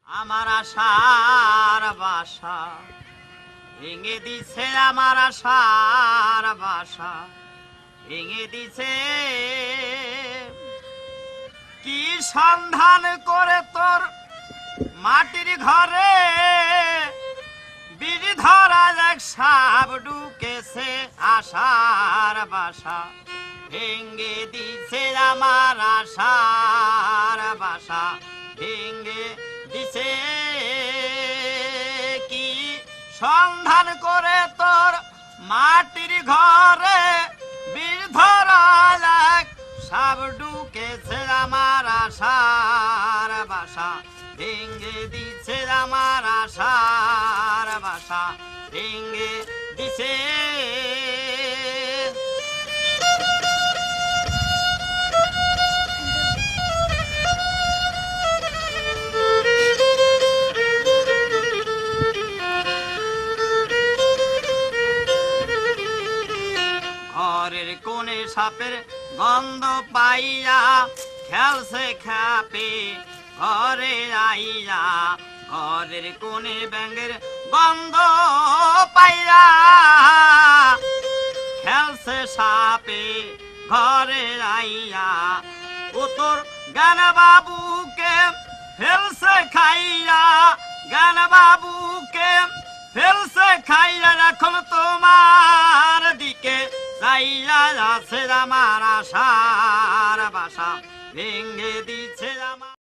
আমার আশার বাসা ভেঙে দিছে, আমার আশার বাসা ভেঙে দিছে। কি সন্ধান করে তোর মাটির ঘরে বিড়ি ধরা এক সাপ ঢুকেছে, আশার বাসা ভেঙে দিছে, আমার আশার বাসা ভেঙে দিছে। কি সন্ধান করে তোর মাটির ঘরে বিড়ি ধরা এক সাপ ঢুকেছে, আমার আশার বাসা ভেঙে দিছে, আমার আশার বাসা ভেঙে দিছে। ঘরের কোণে সাপের গন্ধ পাইয়া খেলছে খাপে ঘরে আইয়া, ঘরের কোণে ব্যাঙের গন্ধ পাইয়া খেলছে সাপে ঘরে আইয়া। ও তোর জ্ঞান বাবুকে ফেলছে খাইয়া, জ্ঞান বাবুকে ফেলছে খাইয়া, এখন তোমার দিকে চাইয়া আছে, আমার আশার বাসা ভেঙে দিছে আমার।